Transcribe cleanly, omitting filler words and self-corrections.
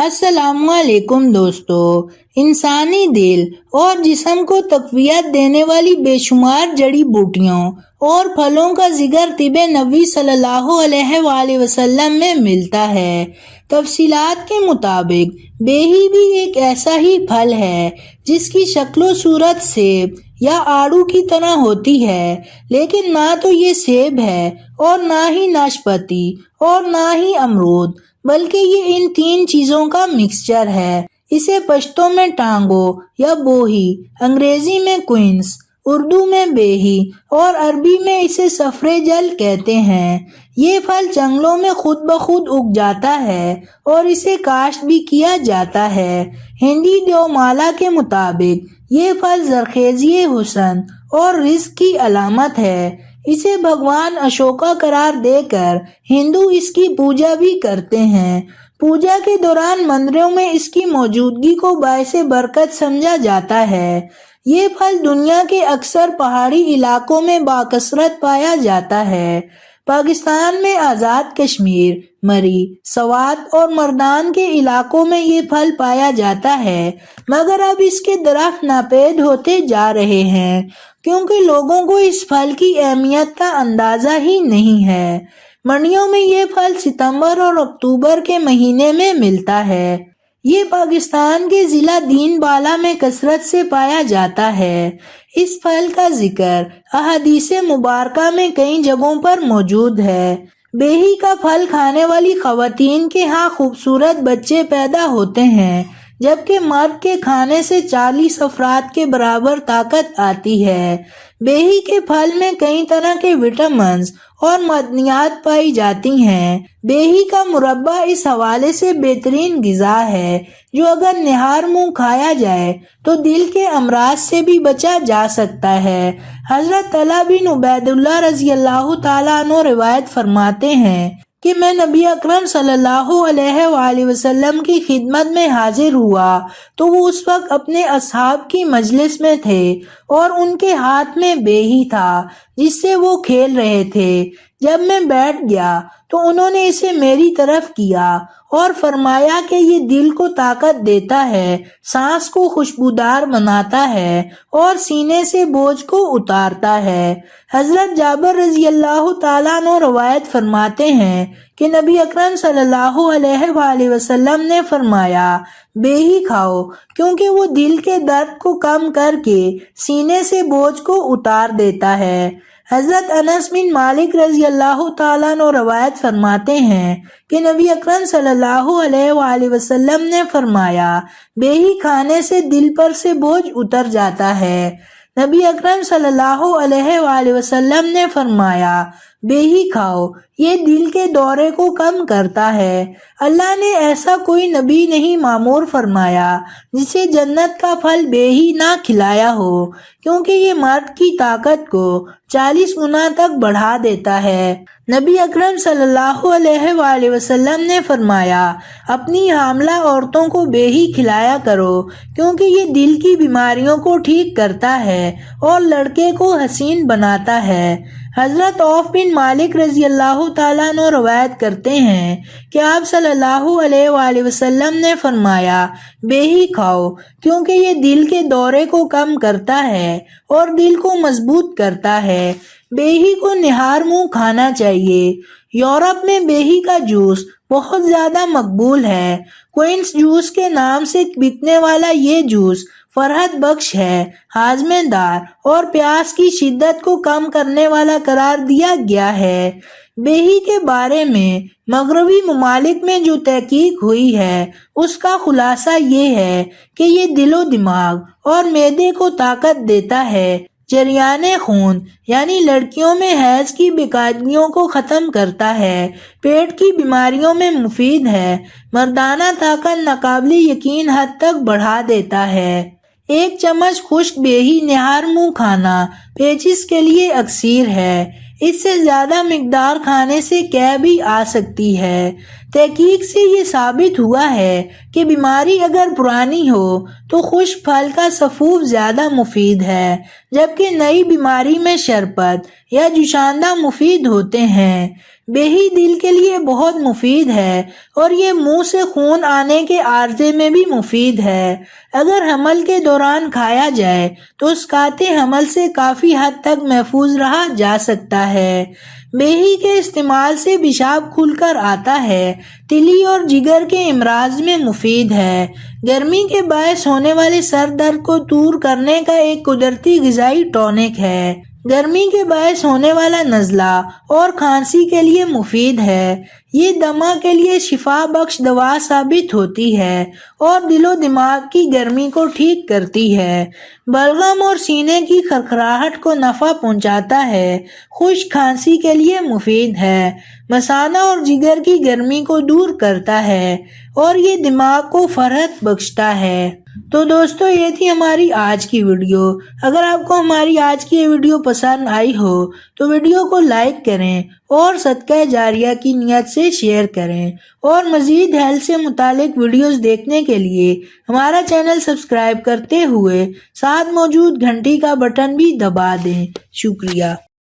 السلام علیکم دوستو، انسانی دل اور جسم کو تقویت دینے والی بے شمار جڑی بوٹیوں اور پھلوں کا ذکر طب نبوی صلی اللہ علیہ وآلہ وسلم میں ملتا ہے۔ تفصیلات کے مطابق بیہی بھی ایک ایسا ہی پھل ہے جس کی شکل و صورت سیب یا آڑو کی طرح ہوتی ہے، لیکن نہ تو یہ سیب ہے اور نہ ہی ناشپاتی اور نہ ہی امرود، بلکہ یہ ان تین چیزوں کا مکسچر ہے۔ اسے پشتو میں ٹانگو یا بوہی، انگریزی میں کوئنس، اردو میں بیہی اور عربی میں اسے صفرے جل کہتے ہیں۔ یہ پھل جنگلوں میں خود بخود اگ جاتا ہے اور اسے کاشت بھی کیا جاتا ہے۔ ہندی دیومالا کے مطابق یہ پھل زرخیزی حسن اور رزق کی علامت ہے۔ اسے بھگوان اشوکا قرار دے کر ہندو اس کی پوجا بھی کرتے ہیں۔ پوجا کے دوران مندروں میں اس کی موجودگی کو باعث برکت سمجھا جاتا ہے۔ یہ پھل دنیا کے اکثر پہاڑی علاقوں میں بکثرت پایا جاتا ہے۔ پاکستان میں آزاد کشمیر، مری، سوات اور مردان کے علاقوں میں یہ پھل پایا جاتا ہے، مگر اب اس کے درخت ناپید ہوتے جا رہے ہیں کیونکہ لوگوں کو اس پھل کی اہمیت کا اندازہ ہی نہیں ہے۔ منڈیوں میں یہ پھل ستمبر اور اکتوبر کے مہینے میں ملتا ہے۔ یہ پاکستان کے ضلع دین بالا میں کثرت سے پایا جاتا ہے۔ اس پھل کا ذکر احادیث مبارکہ میں کئی جگہوں پر موجود ہے۔ بیہی کا پھل کھانے والی خواتین کے ہاں خوبصورت بچے پیدا ہوتے ہیں، جبکہ مرد کے کھانے سے 40 افراد کے برابر طاقت آتی ہے۔ بیہی کے پھل میں کئی طرح کے وٹامنز اور معدنیات پائی جاتی ہیں۔ بیہی کا مربہ اس حوالے سے بہترین غذا ہے جو اگر نہار منہ کھایا جائے تو دل کے امراض سے بھی بچا جا سکتا ہے۔ حضرت طلحہ بن عبید اللہ رضی اللہ تعالیٰ عنہ روایت فرماتے ہیں کہ میں نبی اکرم صلی اللہ علیہ وآلہ وسلم کی خدمت میں حاضر ہوا تو وہ اس وقت اپنے اصحاب کی مجلس میں تھے اور ان کے ہاتھ میں بیہی تھا جس سے وہ کھیل رہے تھے۔ جب میں بیٹھ گیا تو انہوں نے اسے میری طرف کیا اور فرمایا کہ یہ دل کو طاقت دیتا ہے، سانس کو خوشبودار بناتا ہے اور سینے سے بوجھ کو اتارتا ہے۔ حضرت جابر رضی اللہ تعالیٰ عنہ روایت فرماتے ہیں کہ نبی اکرم صلی اللہ علیہ وآلہ وسلم نے فرمایا، بیہی کھاؤ کیونکہ وہ دل کے درد کو کم کر کے سینے سے بوجھ کو اتار دیتا ہے۔ حضرت انس بن مالک رضی اللہ تعالیٰ عنہ روایت فرماتے ہیں کہ نبی اکرم صلی اللہ علیہ وآلہ وسلم نے فرمایا، بیہی کھانے سے دل پر سے بوجھ اتر جاتا ہے۔ نبی اکرم صلی اللہ علیہ وآلہ وسلم نے فرمایا، بیہی کھاؤ، یہ دل کے دورے کو کم کرتا ہے۔ اللہ نے ایسا کوئی نبی نہیں معمور فرمایا جسے جنت کا پھل بیہی نہ کھلایا ہو، کیونکہ یہ مرد کی طاقت کو 40 گنا تک بڑھا دیتا ہے۔ نبی اکرم صلی اللہ علیہ وآلہ وسلم نے فرمایا، اپنی حاملہ عورتوں کو بیہی کھلایا کرو کیونکہ یہ دل کی بیماریوں کو ٹھیک کرتا ہے اور لڑکے کو حسین بناتا ہے۔ حضرت عوف بن مالک رضی اللہ تعالیٰ عنہ روایت کرتے ہیں کہ آپ صلی اللہ علیہ وآلہ وسلم نے فرمایا، بیہی کھاؤ کیونکہ یہ دل کے دورے کو کم کرتا ہے اور دل کو مضبوط کرتا ہے۔ بیہی کو نہار منہ کھانا چاہیے۔ یورپ میں بیہی کا جوس بہت زیادہ مقبول ہے۔ کوئنس جوس کے نام سے بکنے والا یہ جوس فرحت بخش ہے، ہاضمے دار اور پیاس کی شدت کو کم کرنے والا قرار دیا گیا ہے۔ بیہی کے بارے میں مغربی ممالک میں جو تحقیق ہوئی ہے اس کا خلاصہ یہ ہے کہ یہ دل و دماغ اور معدے کو طاقت دیتا ہے، جریان خون یعنی لڑکیوں میں حیض کی بے قاعدگیوں کو ختم کرتا ہے، پیٹ کی بیماریوں میں مفید ہے، مردانہ طاقت ناقابل یقین حد تک بڑھا دیتا ہے۔ 1 چمچ خشک بیہی نہار منہ کھانا پیچس کے لیے اکسیر ہے۔ اس سے زیادہ مقدار کھانے سے قے بھی آ سکتی ہے۔ تحقیق سے یہ ثابت ہوا ہے کہ بیماری اگر پرانی ہو تو خشک پھل کا سفوف زیادہ مفید ہے، جبکہ نئی بیماری میں شربت یا جوشاندہ مفید ہوتے ہیں۔ بیہی دل کے لیے بہت مفید ہے اور یہ منہ سے خون آنے کے عارضے میں بھی مفید ہے۔ اگر حمل کے دوران کھایا جائے تو اسقاط حمل سے کافی حد تک محفوظ رہا جا سکتا ہے۔ بیہی کے استعمال سے پیشاب کھل کر آتا ہے، تلی اور جگر کے امراض میں مفید ہے۔ گرمی کے باعث ہونے والے سر درد کو دور کرنے کا ایک قدرتی غذائی ٹونک ہے۔ گرمی کے باعث ہونے والا نزلہ اور کھانسی کے لیے مفید ہے۔ یہ دمہ کے لیے شفا بخش دوا ثابت ہوتی ہے اور دل و دماغ کی گرمی کو ٹھیک کرتی ہے۔ بلغم اور سینے کی کھرکھراہٹ کو نفع پہنچاتا ہے۔ خشک کھانسی کے لیے مفید ہے۔ مثانہ اور جگر کی گرمی کو دور کرتا ہے اور یہ دماغ کو فرحت بخشتا ہے۔ تو دوستو، یہ تھی ہماری آج کی ویڈیو۔ اگر آپ کو ہماری آج کی یہ ویڈیو پسند آئی ہو تو ویڈیو کو لائک کریں اور صدقہ جاریہ کی نیت سے شیئر کریں، اور مزید ہیلتھ سے متعلق ویڈیوز دیکھنے کے لیے ہمارا چینل سبسکرائب کرتے ہوئے ساتھ موجود گھنٹی کا بٹن بھی دبا دیں۔ شکریہ۔